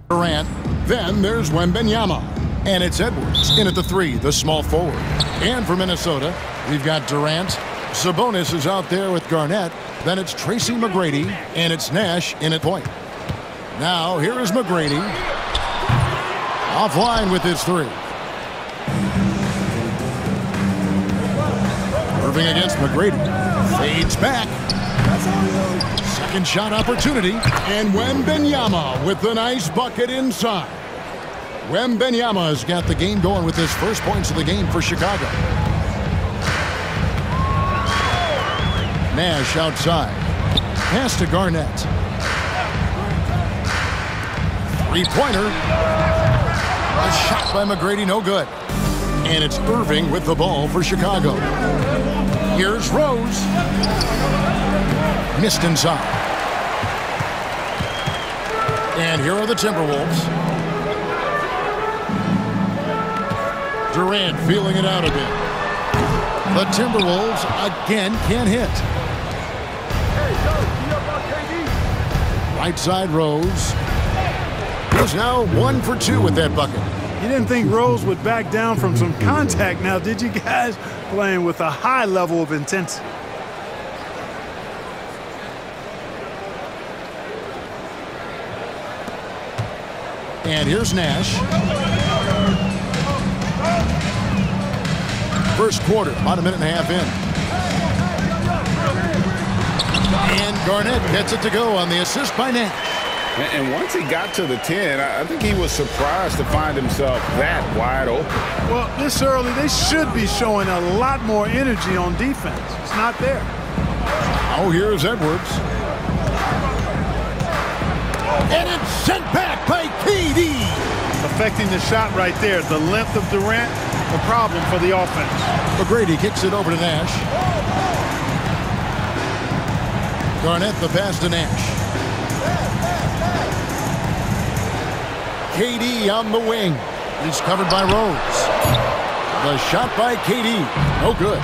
Durant. Then there's Wembanyama. And it's Edwards in at the 3, the small forward. And for Minnesota, we've got Durant. Sabonis is out there with Garnett. Then it's Tracy McGrady, and it's Nash in at point. Now, here is McGrady. Offline with his 3. Irving against McGrady. Fades back. Second shot opportunity. And Wembanyama with the nice bucket inside. Wembanyama has got the game going with his first points of the game for Chicago. Nash outside. Pass to Garnett. Three-pointer. A shot by McGrady, no good. And it's Irving with the ball for Chicago. Here's Rose. Missed inside. And here are the Timberwolves. Durant feeling it out a bit. The Timberwolves again can't hit. Right side Rose. He's now 1 for 2 with that bucket. You didn't think Rose would back down from some contact now, did you guys? Playing with a high level of intensity. And here's Nash. First quarter, about a minute and a half in. And Garnett gets it to go on the assist by Nash. And once he got to the 10, I think he was surprised to find himself that wide open. Well, this early, they should be showing a lot more energy on defense. It's not there. Oh, here's Edwards. And it's sent back by KD. Affecting the shot right there. The length of Durant, a problem for the offense. McGrady kicks it over to Nash. Garnett the pass to Nash. KD on the wing. He's covered by Rose. The shot by KD. No good.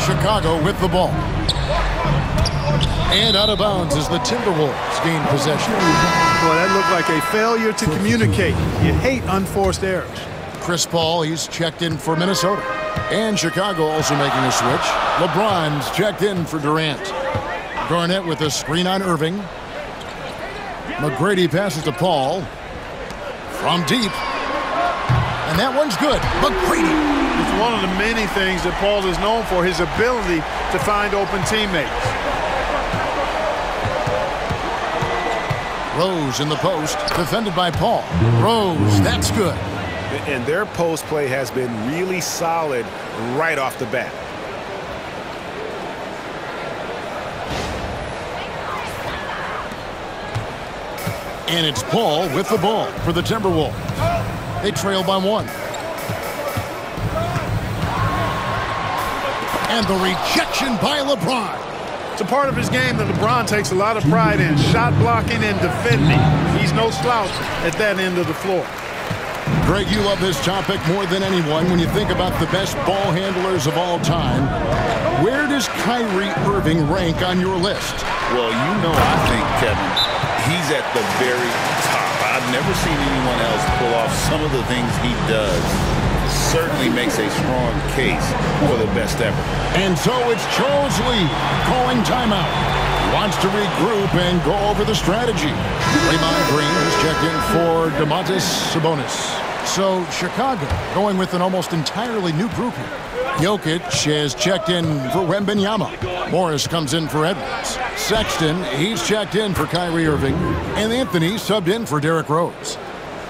Chicago with the ball. And out of bounds as the Timberwolves gain possession. Boy, that looked like a failure to communicate. You hate unforced errors. Chris Paul, he's checked in for Minnesota. And Chicago also making a switch. LeBron's checked in for Durant. Garnett with a screen on Irving. McGrady passes to Paul. From deep. And that one's good. McGrady. It's one of the many things that Paul is known for, his ability to find open teammates. Rose in the post, defended by Paul. Rose, that's good. And their post play has been really solid right off the bat. And it's Paul with the ball for the Timberwolves. They trail by 1. And the rejection by LeBron. It's a part of his game that LeBron takes a lot of pride in. Shot blocking and defending. He's no slouch at that end of the floor. Greg, you love this topic more than anyone when you think about the best ball handlers of all time. Where does Kyrie Irving rank on your list? Well, you know, I think, Kevin, he's at the very top. I've never seen anyone else pull off some of the things he does. Certainly makes a strong case for the best ever. And so it's Charles Lee calling timeout. He wants to regroup and go over the strategy. Draymond Green is checked in for Domantas Sabonis. So Chicago going with an almost entirely new group here. Jokic has checked in for Wembanyama. Morris comes in for Edwards. Sexton, he's checked in for Kyrie Irving. And Anthony subbed in for Derrick Rose.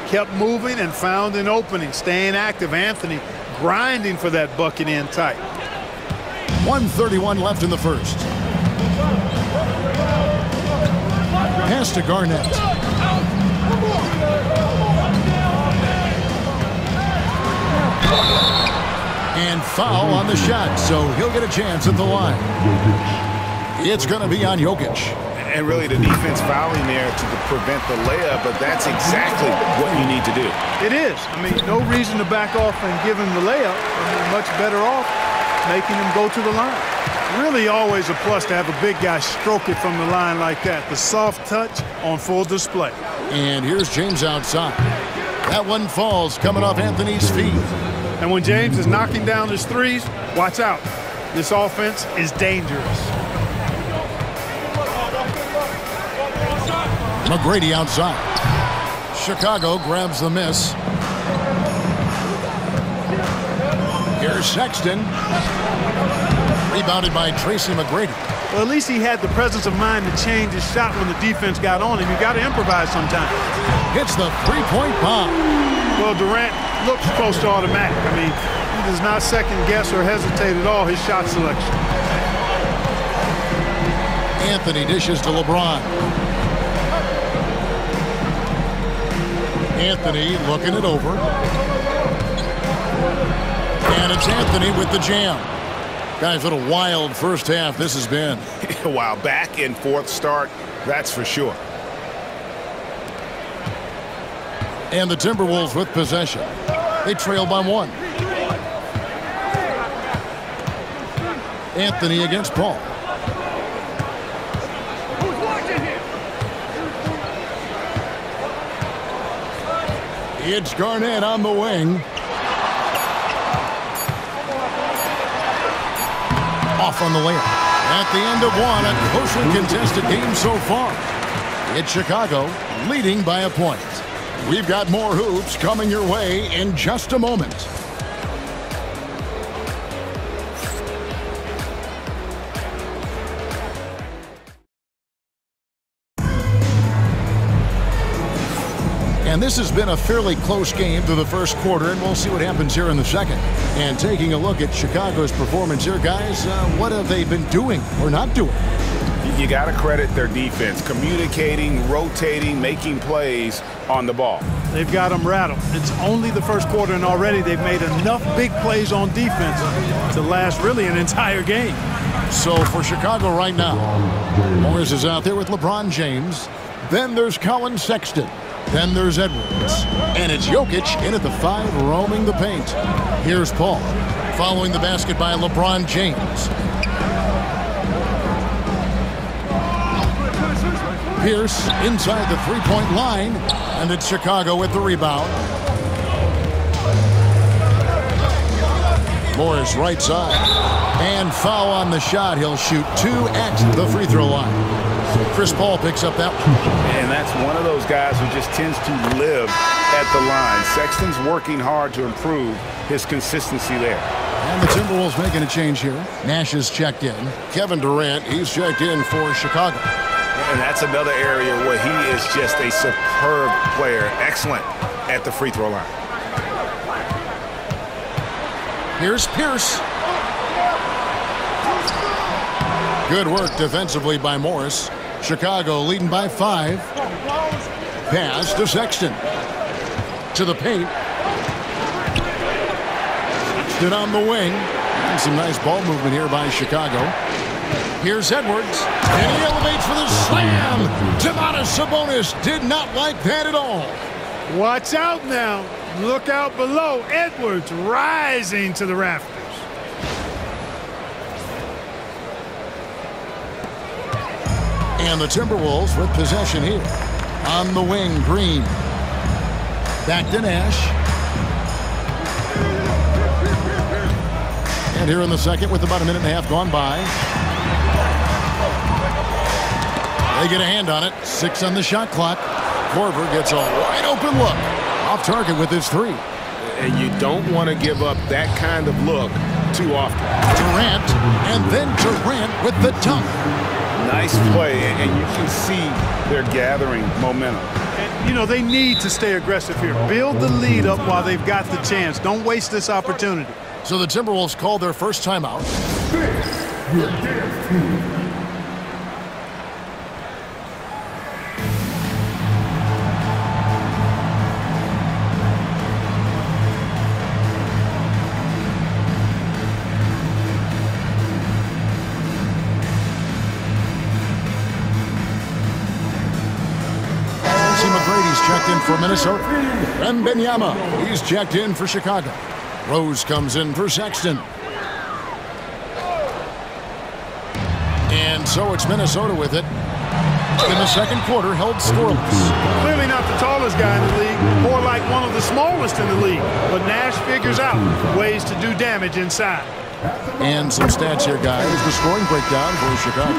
Kept moving and found an opening. Staying active. Anthony grinding for that bucket in tight. 1:31 left in the first. Pass to Garnett. And foul on the shot, so he'll get a chance at the line. It's going to be on Jokic. And really the defense fouling there to prevent the layup, but that's exactly what you need to do. It is. I mean, no reason to back off and give him the layup. I mean, much better off making him go to the line. Really always a plus to have a big guy stroke it from the line like that. The soft touch on full display. And here's James outside. That one falls coming off Anthony's feet. And when James is knocking down his threes, watch out. This offense is dangerous. McGrady outside. Chicago grabs the miss. Here's Sexton. Rebounded by Tracy McGrady. Well, at least he had the presence of mind to change his shot when the defense got on him. You got to improvise sometimes. Hits the three-point bomb. Well, Durant looks close to automatic. I mean, he does not second guess or hesitate at all his shot selection. Anthony dishes to LeBron. Anthony looking it over. And it's Anthony with the jam. Guys, what a wild first half this has been. Wow, back and forth start, that's for sure. And the Timberwolves with possession. They trail by one. Anthony against Paul. It's Garnett on the wing. Off on the layup. At the end of one, a closely contested game so far. It's Chicago leading by a point. We've got more hoops coming your way in just a moment. And this has been a fairly close game through the first quarter, and we'll see what happens here in the second. And taking a look at Chicago's performance here, guys, what have they been doing or not doing? You got to credit their defense, communicating, rotating, making plays on the ball. They've got them rattled. It's only the first quarter, and already they've made enough big plays on defense to last really an entire game. So for Chicago right now, Morris is out there with LeBron James. Then there's Colin Sexton. Then there's Edwards. And it's Jokic in at the 5, roaming the paint. Here's Paul, following the basket by LeBron James. Pierce inside the three-point line, and it's Chicago with the rebound. Morris right side, and foul on the shot. He'll shoot 2 at the free throw line. Chris Paul picks up that one. And that's one of those guys who just tends to live at the line. Sexton's working hard to improve his consistency there. And the Timberwolves making a change here. Nash is checked in. Kevin Durant, he's checked in for Chicago. And that's another area where he is just a superb player. Excellent at the free throw line. Here's Pierce. Good work defensively by Morris. Chicago leading by 5. Pass to Sexton. To the paint. Sexton on the wing. And some nice ball movement here by Chicago. Here's Edwards. And he elevates for the slam. Domantas Sabonis did not like that at all. Watch out now. Look out below. Edwards rising to the rafters. And the Timberwolves with possession here. On the wing, Green. Back to Nash. And here in the second with about a minute and a half gone by. They get a hand on it. 6 on the shot clock. Korver gets a wide open look. Off target with his 3. And you don't want to give up that kind of look too often. Durant, and then Durant with the dunk. Nice play, and you can see they're gathering momentum. And, you know, they need to stay aggressive here. Build the lead up while they've got the chance. Don't waste this opportunity. So the Timberwolves called their first timeout. Checked in for Minnesota. And Benyama, he's checked in for Chicago. Rose comes in for Sexton. And so it's Minnesota with it. in the second quarter held scoreless. Clearly not the tallest guy in the league, more like one of the smallest in the league. But Nash figures out ways to do damage inside. And some stats here, guys. The scoring breakdown for Chicago.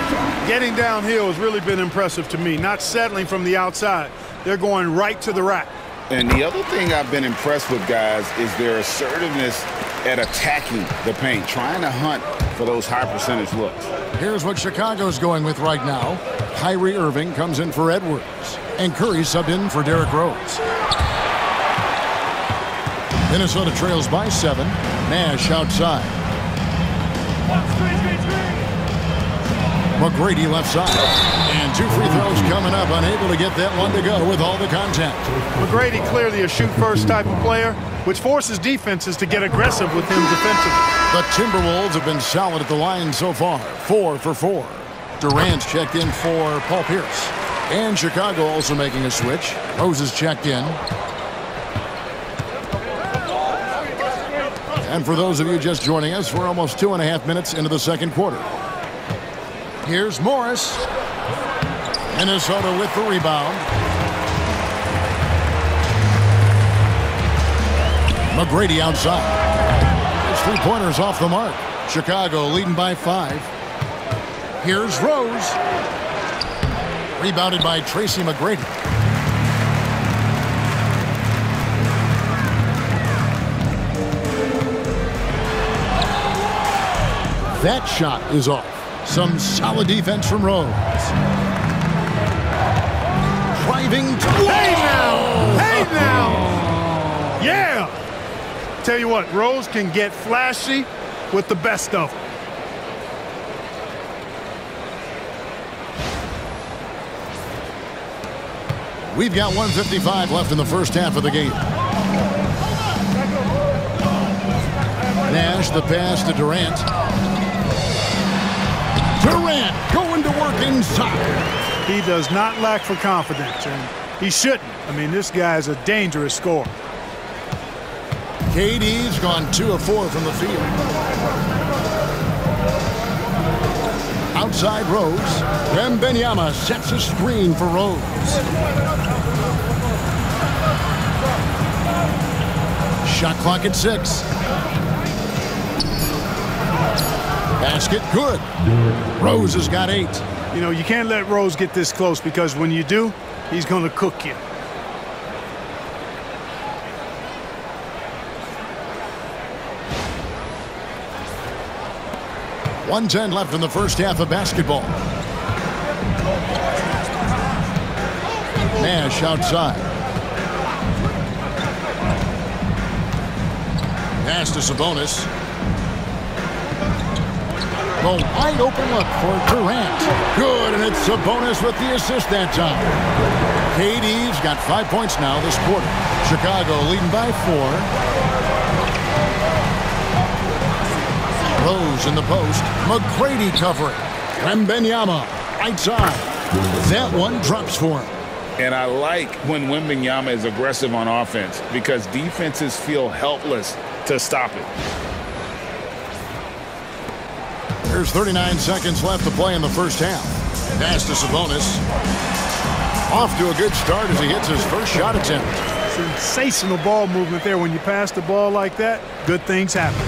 Getting downhill has really been impressive to me, not settling from the outside. They're going right to the rack. And the other thing I've been impressed with, guys, is their assertiveness at attacking the paint, trying to hunt for those high percentage looks. Here's what Chicago's going with right now. Kyrie Irving comes in for Edwards, and Curry subbed in for Derrick Rose. Minnesota trails by 7. Nash outside. McGrady left side. And 2 free throws coming up, unable to get that one to go with all the contact. McGrady clearly a shoot-first type of player, which forces defenses to get aggressive with him defensively. The Timberwolves have been solid at the line so far, 4 for 4. Durant's checked in for Paul Pierce. And Chicago also making a switch. Rose is checked in. And for those of you just joining us, we're almost 2.5 minutes into the second quarter. Here's Morris. Minnesota with the rebound. McGrady outside. His three-pointers off the mark. Chicago leading by 5. Here's Rose. Rebounded by Tracy McGrady. That shot is off. Some solid defense from Rose. Driving to... Hey now! Hey now! Yeah! Tell you what, Rose can get flashy with the best of them. We've got 1:55 left in the first half of the game. Nash, the pass to Durant. Durant going to work inside. He does not lack for confidence, and he shouldn't. I mean, this guy's a dangerous scorer. KD's gone 2 of 4 from the field. Outside Rose. Wembanyama sets a screen for Rose. Shot clock at 6. Basket good. Rose has got 8. You know, you can't let Rose get this close because when you do, he's going to cook you. .110 left in the first half of basketball. Nash outside. Pass to Sabonis. A wide open look for Durant. Good, and it's Sabonis with the assist that time. KD's got 5 points now this quarter. Chicago leading by 4. Rose in the post. McGrady covering. Wembanyama right side. That one drops for him. And I like when Wembanyama is aggressive on offense because defenses feel helpless to stop it. There's 39 seconds left to play in the first half. Pass to Sabonis. Off to a good start as he hits his first shot attempt. Sensational ball movement there. When you pass the ball like that, good things happen.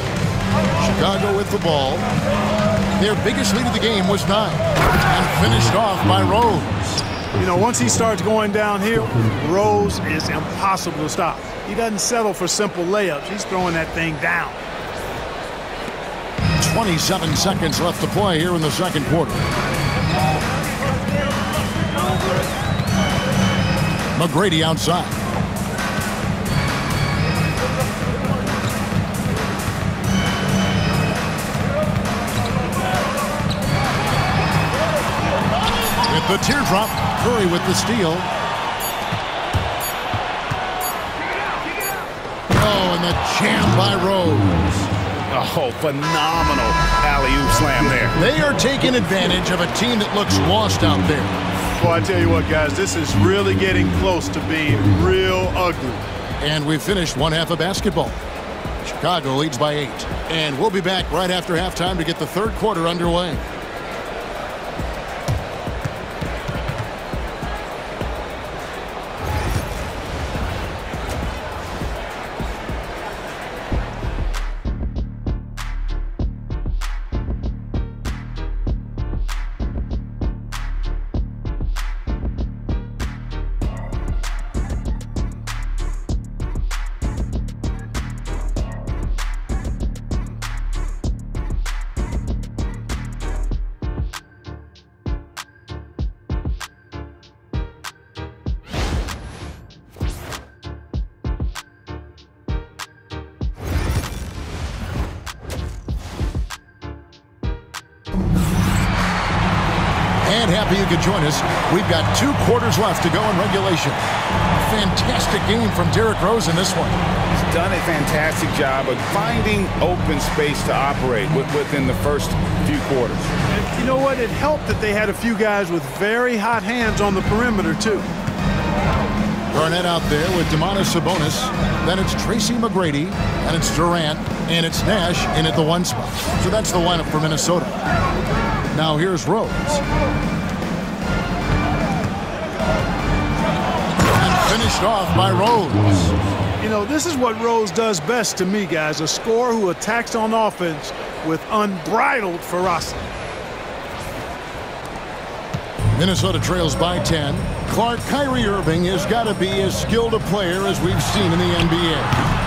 Chicago with the ball. Their biggest lead of the game was 9. And finished off by Rose. You know, once he starts going downhill, Rose is impossible to stop. He doesn't settle for simple layups. He's throwing that thing down. 27 seconds left to play here in the second quarter. McGrady outside. With the teardrop, Curry with the steal. Oh, and the jam by Rose. Oh, phenomenal alley-oop slam there. They are taking advantage of a team that looks lost out there. Well, I tell you what, guys, this is really getting close to being real ugly. And we've finished one half of basketball. Chicago leads by 8. And we'll be back right after halftime to get the third quarter underway. happy you could join us. We've got 2 quarters left to go in regulation. Fantastic game from Derrick Rose in this one. He's done a fantastic job of finding open space to operate within the first few quarters. And you know what? It helped that they had a few guys with very hot hands on the perimeter, too. Garnett out there with Domantas Sabonis. Then it's Tracy McGrady, and it's Durant, and it's Nash in at the 1 spot. So that's the lineup for Minnesota. Now here's Rose. And finished off by Rose. You know, this is what Rose does best to me, guys. A scorer who attacks on offense with unbridled ferocity. Minnesota trails by 10. Clark, Kyrie Irving has got to be as skilled a player as we've seen in the NBA.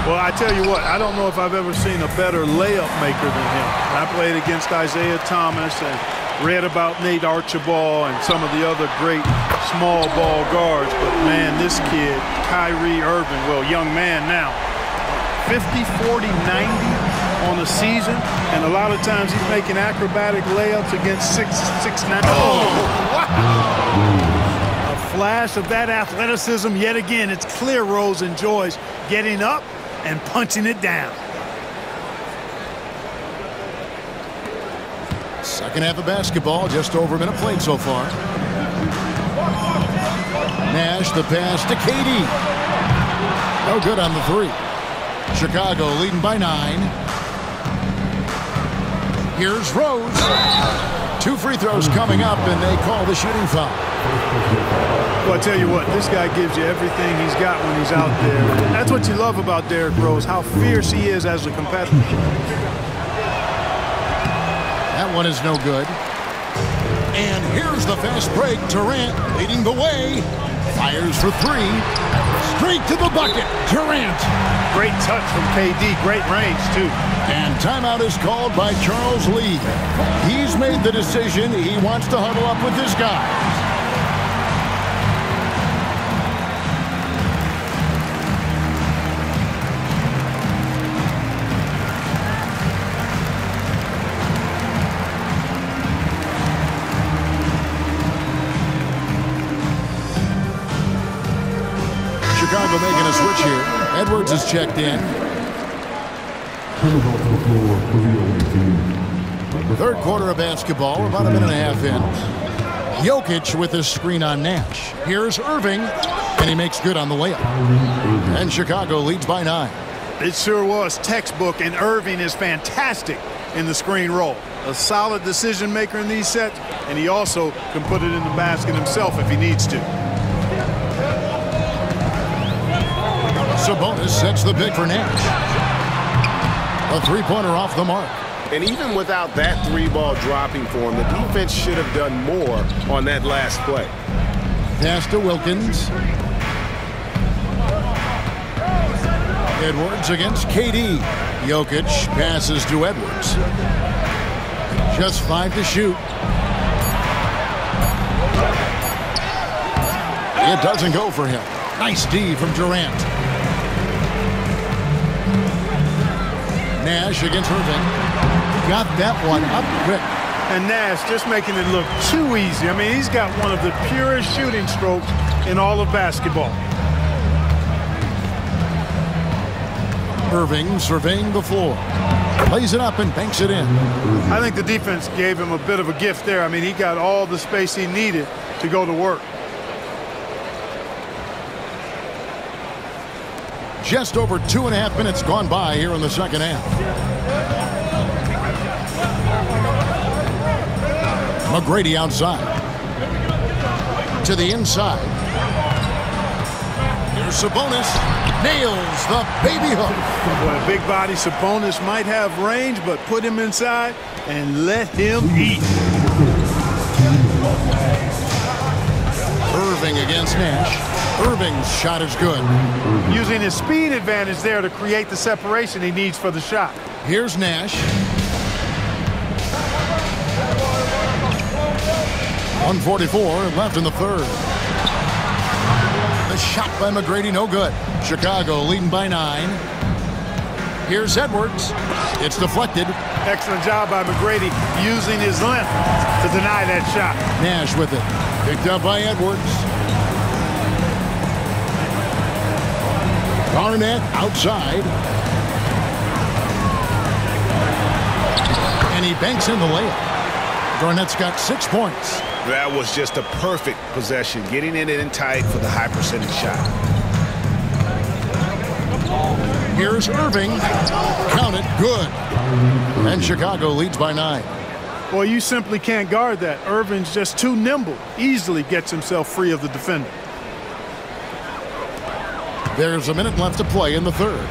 Well, I tell you what, I don't know if I've ever seen a better layup maker than him. I played against Isaiah Thomas and read about Nate Archibald and some of the other great small ball guards. But, man, this kid, Kyrie Irving, well, young man now, 50, 40, 90 on a season, and a lot of times he's making acrobatic layups against 6'9". Oh, wow. A flash of that athleticism yet again. It's clear Rose enjoys getting up and punching it down. Second half of basketball, just over a minute played so far. Nash, the pass to KD. No good on the 3. Chicago leading by 9. Here's Rose. 2 free throws coming up, and they call the shooting foul. Well, I tell you what, this guy gives you everything he's got when he's out there. That's what you love about Derrick Rose, how fierce he is as a competitor. That one is no good. And here's the fast break. Durant leading the way. Fires for 3. Straight to the bucket. Durant. Great touch from KD. Great range, too. And timeout is called by Charles Lee. He's made the decision. He wants to huddle up with his guys. Chicago making a switch here. Edwards is checked in. Third quarter of basketball, about a minute and a half in. Jokic with a screen on Nash. Here's Irving, and he makes good on the layup. And Chicago leads by 9. It sure was textbook, and Irving is fantastic in the screen roll. A solid decision maker in these sets, and he also can put it in the basket himself if he needs to. Sabonis sets the pick for Nash. A 3-pointer off the mark. And even without that 3-ball dropping for him, the defense should have done more on that last play. Pass to Wilkins. Edwards against KD. Jokic passes to Edwards. Just 5 to shoot. It doesn't go for him. Nice D from Durant. Nash against Irving. Got that one up quick. And Nash just making it look too easy. I mean, he's got one of the purest shooting strokes in all of basketball. Irving surveying the floor. Plays it up and banks it in. I think the defense gave him a bit of a gift there. I mean, he got all the space he needed to go to work. Just over 2.5 minutes gone by here in the second half. McGrady outside. To the inside. Here's Sabonis. Nails the baby hook. Boy, a big body Sabonis might have range, but put him inside and let him eat. Irving against Nash. Irving's shot is good. Using his speed advantage there to create the separation he needs for the shot. Here's Nash. 1:44 left in the third. The shot by McGrady, no good. Chicago leading by 9. Here's Edwards. It's deflected. Excellent job by McGrady using his length to deny that shot. Nash with it. Picked up by Edwards. Garnett outside. And he banks in the layup. Garnett's got 6 points. That was just a perfect possession, getting it in tight for the high percentage shot. Here's Irving. Count it, good. And Chicago leads by 9. Well, you simply can't guard that. Irving's just too nimble. Easily gets himself free of the defender. There's a minute left to play in the third.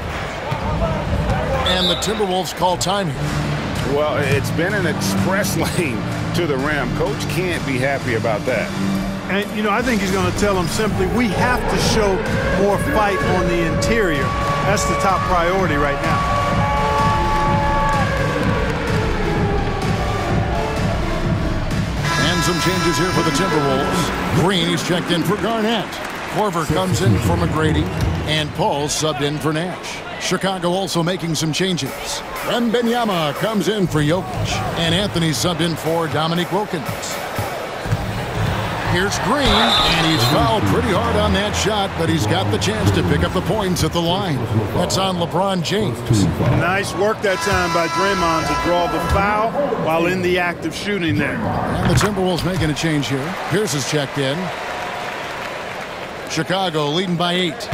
And the Timberwolves call time here. Well, it's been an express lane to the rim. Coach can't be happy about that. And, you know, I think he's going to tell them simply, we have to show more fight on the interior. That's the top priority right now. And some changes here for the Timberwolves. Green is checked in for Garnett. Korver comes in for McGrady. And Paul subbed in for Nash. Chicago also making some changes. Wembanyama comes in for Jokic. And Anthony subbed in for Dominique Wilkins. Here's Green, and he's fouled pretty hard on that shot, but he's got the chance to pick up the points at the line. That's on LeBron James. Nice work that time by Draymond to draw the foul while in the act of shooting there. And the Timberwolves making a change here. Pierce is checked in. Chicago leading by 8.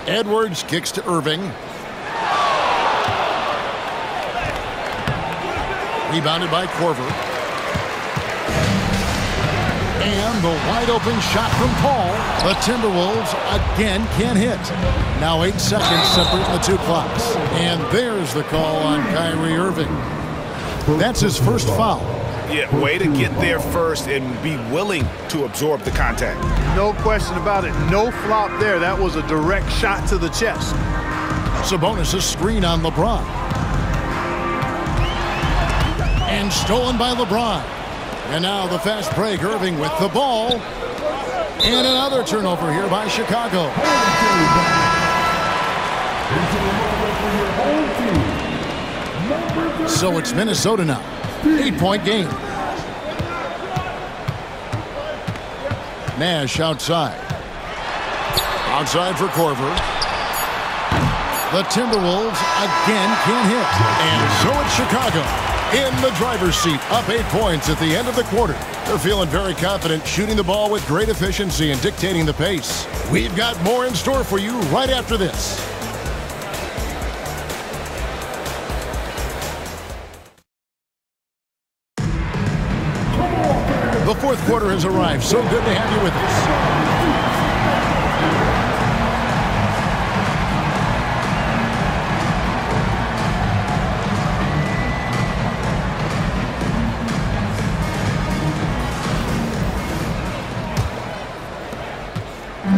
Edwards kicks to Irving. Rebounded by Korver. And the wide-open shot from Paul. The Timberwolves again can't hit. Now 8 seconds separating the two clocks. And there's the call on Kyrie Irving. That's his first foul. Yeah, way to get there first and be willing to absorb the contact. No question about it. No flop there. That was a direct shot to the chest. Sabonis' screen on LeBron. And stolen by LeBron. And now the fast break, Irving with the ball. And another turnover here by Chicago. So it's Minnesota now. 8-point game. Nash outside. Outside for Korver. The Timberwolves again can't hit. And so it's Chicago in the driver's seat, up 8 points at the end of the quarter. They're feeling very confident, shooting the ball with great efficiency and dictating the pace. We've got more in store for you right after this. The fourth quarter has arrived. So good to have you with us.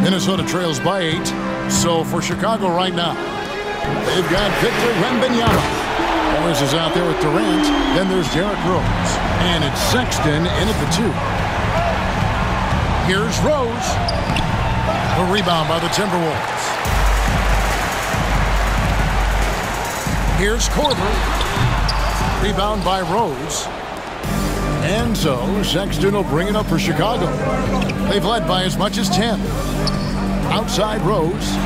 Minnesota trails by 8. So for Chicago right now, they've got Victor Wembanyama. Morris is out there with Durant. Then there's Derrick Rose. And it's Sexton in at the 2. Here's Rose. The rebound by the Timberwolves. Here's Korver. Rebound by Rose. And so Sexton will bring it up for Chicago. They've led by as much as 10. Outside Rose.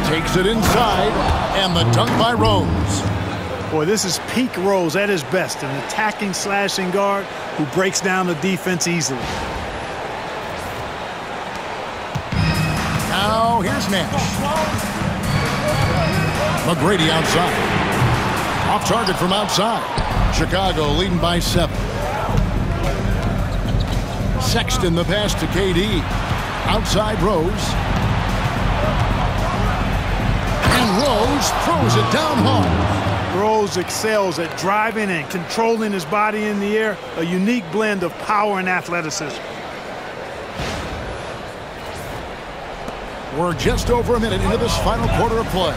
Takes it inside. And the dunk by Rose. Boy, this is peak Rose at his best. An attacking, slashing guard who breaks down the defense easily. Now here's Nash. McGrady outside. Off target from outside. Chicago leading by 7. Sexton the pass to KD. Outside Rose. And Rose throws it down hard. Rose excels at driving and controlling his body in the air. A unique blend of power and athleticism. We're just over a minute into this final quarter of play.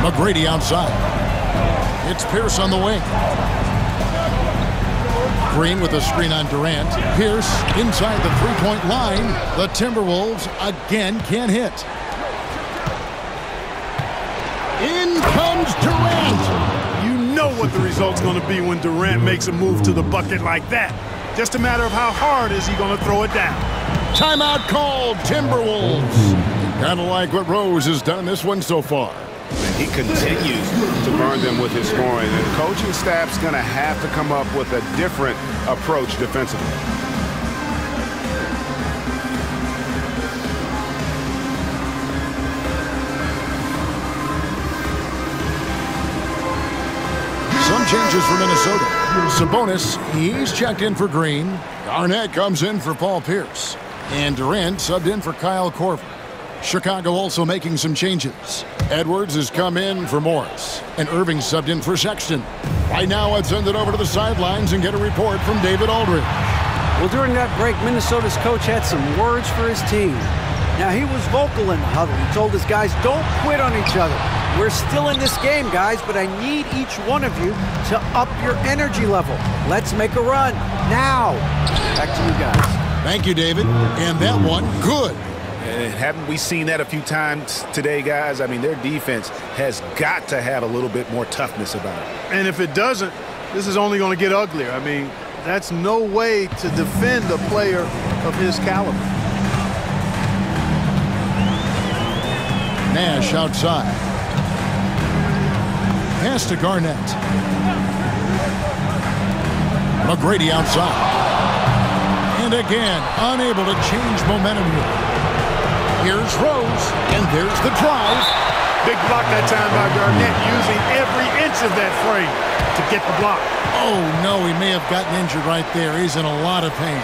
McGrady outside. It's Pierce on the wing. Green with a screen on Durant. Pierce inside the three-point line. The Timberwolves again can't hit. In comes Durant. You know what the result's going to be when Durant makes a move to the bucket like that. Just a matter of how hard is he going to throw it down. Timeout called, Timberwolves. Kind of like what Rose has done this one so far. He continues to burn them with his scoring, and the coaching staff's going to have to come up with a different approach defensively. Some changes for Minnesota. Sabonis, he's checked in for Green. Garnett comes in for Paul Pierce. And Durant subbed in for Kyle Korver. Chicago also making some changes. Edwards has come in for Morris. And Irving subbed in for Sexton. Right now, let's send it over to the sidelines and get a report from David Aldridge. Well, during that break, Minnesota's coach had some words for his team. Now, he was vocal in the huddle. He told his guys, don't quit on each other. We're still in this game, guys, but I need each one of you to up your energy level. Let's make a run now. Back to you guys. Thank you, David. And that one, good. And haven't we seen that a few times today, guys? I mean, their defense has got to have a little bit more toughness about it. And if it doesn't, this is only going to get uglier. I mean, that's no way to defend a player of his caliber. Nash outside. Pass to Garnett. McGrady outside. And again, unable to change momentum here. Here's Rose, and there's the drive. Big block that time by Garnett, using every inch of that frame to get the block. Oh, no, he may have gotten injured right there. He's in a lot of pain.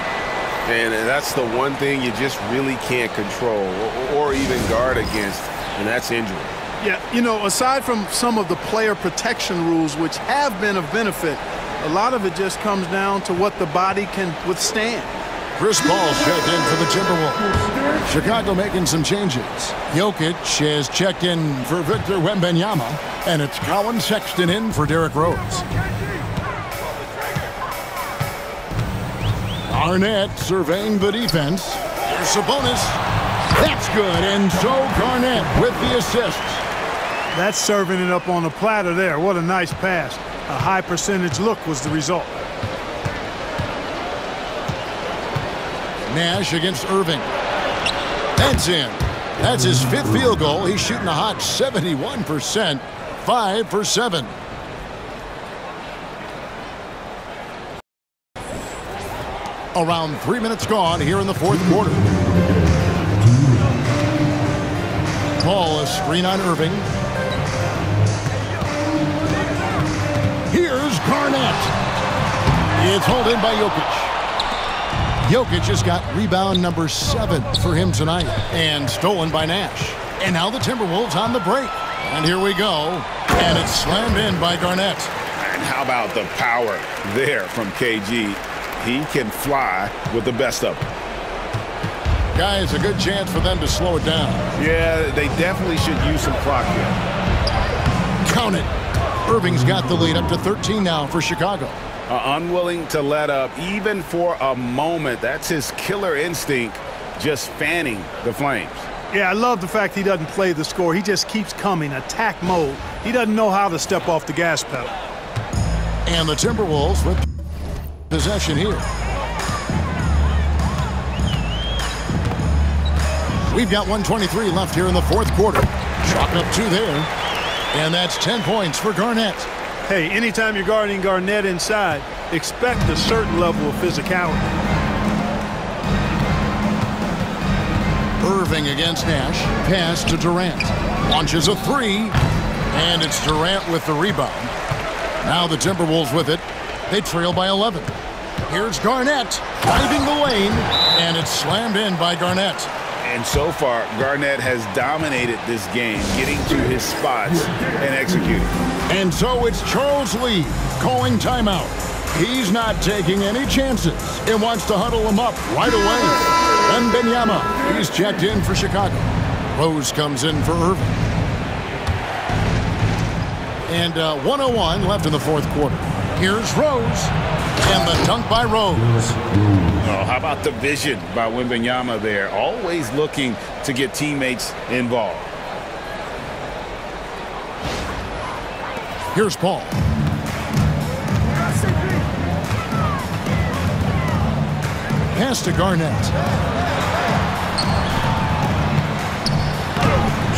And that's the one thing you just really can't control or even guard against, and that's injury. Yeah, you know, aside from some of the player protection rules, which have been of benefit, a lot of it just comes down to what the body can withstand. Chris Paul's checked in for the Timberwolves. Chicago making some changes. Jokic has checked in for Victor Wembanyama, and it's Colin Sexton in for Derrick Rose. Garnett surveying the defense. There's Sabonis. That's good, and so Garnett with the assist. That's serving it up on a platter there. What a nice pass. A high percentage look was the result. Nash against Irving. That's in. That's his fifth field goal. He's shooting a hot 71%. 5 for 7. Around 3 minutes gone here in the fourth quarter. Paul, a screen on Irving. Here's Garnett. It's hauled in by Jokic. Jokic just got rebound number 7 for him tonight, and stolen by Nash. And now the Timberwolves on the break. And here we go. And it's slammed in by Garnett. And how about the power there from KG? He can fly with the best of them. Guys, a good chance for them to slow it down. Yeah, they definitely should use some clock here. Count it. Irving's got the lead up to 13 now for Chicago. Unwilling to let up even for a moment. That's his killer instinct, just fanning the flames. Yeah, I love the fact he doesn't play the score. He just keeps coming, attack mode. He doesn't know how to step off the gas pedal. And the Timberwolves with possession here. We've got 1:23 left here in the fourth quarter. Chalk up 2 there. And that's 10 points for Garnett. Hey, anytime you're guarding Garnett inside, expect a certain level of physicality. Irving against Nash. Pass to Durant. Launches a 3. And it's Durant with the rebound. Now the Timberwolves with it. They trail by 11. Here's Garnett driving the lane. And it's slammed in by Garnett. And so far, Garnett has dominated this game, getting to his spots and executing. And so it's Charles Lee calling timeout. He's not taking any chances. He wants to huddle him up right away. And Wembanyama, he's checked in for Chicago. Rose comes in for Irving. And 1:01 left in the fourth quarter. Here's Rose. And the dunk by Rose. Oh, how about the vision by Wembanyama there? Always looking to get teammates involved. Here's Paul. Pass to Garnett.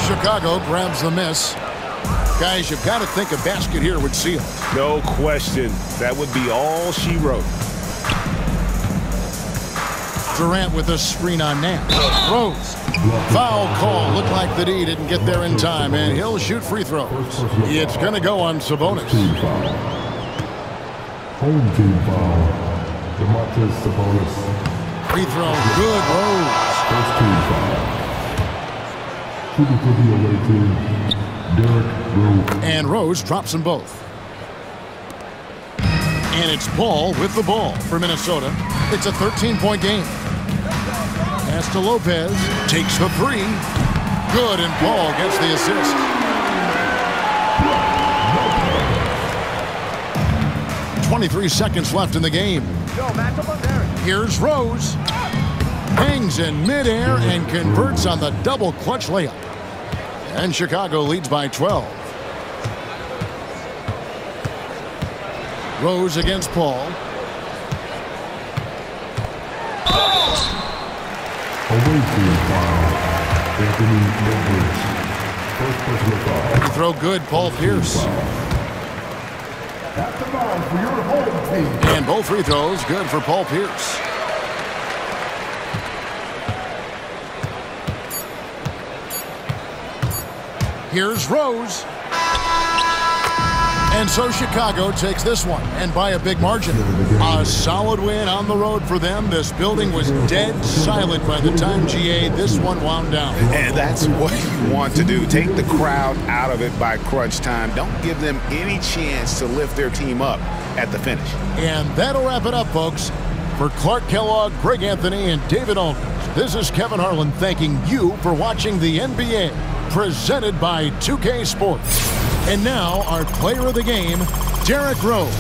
Chicago grabs the miss. Guys, you've got to think a basket here would seal. No question. That would be all she wrote. Durant with a screen on Nance. Rose. Foul call. Looked like the D didn't get there in time, and he'll shoot free throws. It's going to go on Sabonis. Home team foul. Domantas Sabonis. Free throw. Good. Rose. First team foul. Shooting for the away team. Derrick Rose. And Rose drops them both. And it's Paul with the ball for Minnesota. It's a 13-point game. Pass to Lopez. Takes the three. Good, and Paul gets the assist. .23 seconds left in the game. Here's Rose. Hangs in midair and converts on the double clutch layup. And Chicago leads by 12. Rose against Paul. Away team foul. Anthony Edwards. First personal foul. Free throw good, Paul Pierce. At the foul for your home team. And both free throws good for Paul Pierce. Here's Rose. And so Chicago takes this one, and by a big margin. A solid win on the road for them. This building was dead silent by the time, GA, this one wound down. And that's what you want to do. Take the crowd out of it by crunch time. Don't give them any chance to lift their team up at the finish. And that'll wrap it up, folks. For Clark Kellogg, Greg Anthony, and David Aldridge, this is Kevin Harlan thanking you for watching the NBA, presented by 2K Sports. And now, our player of the game, Derrick Rose.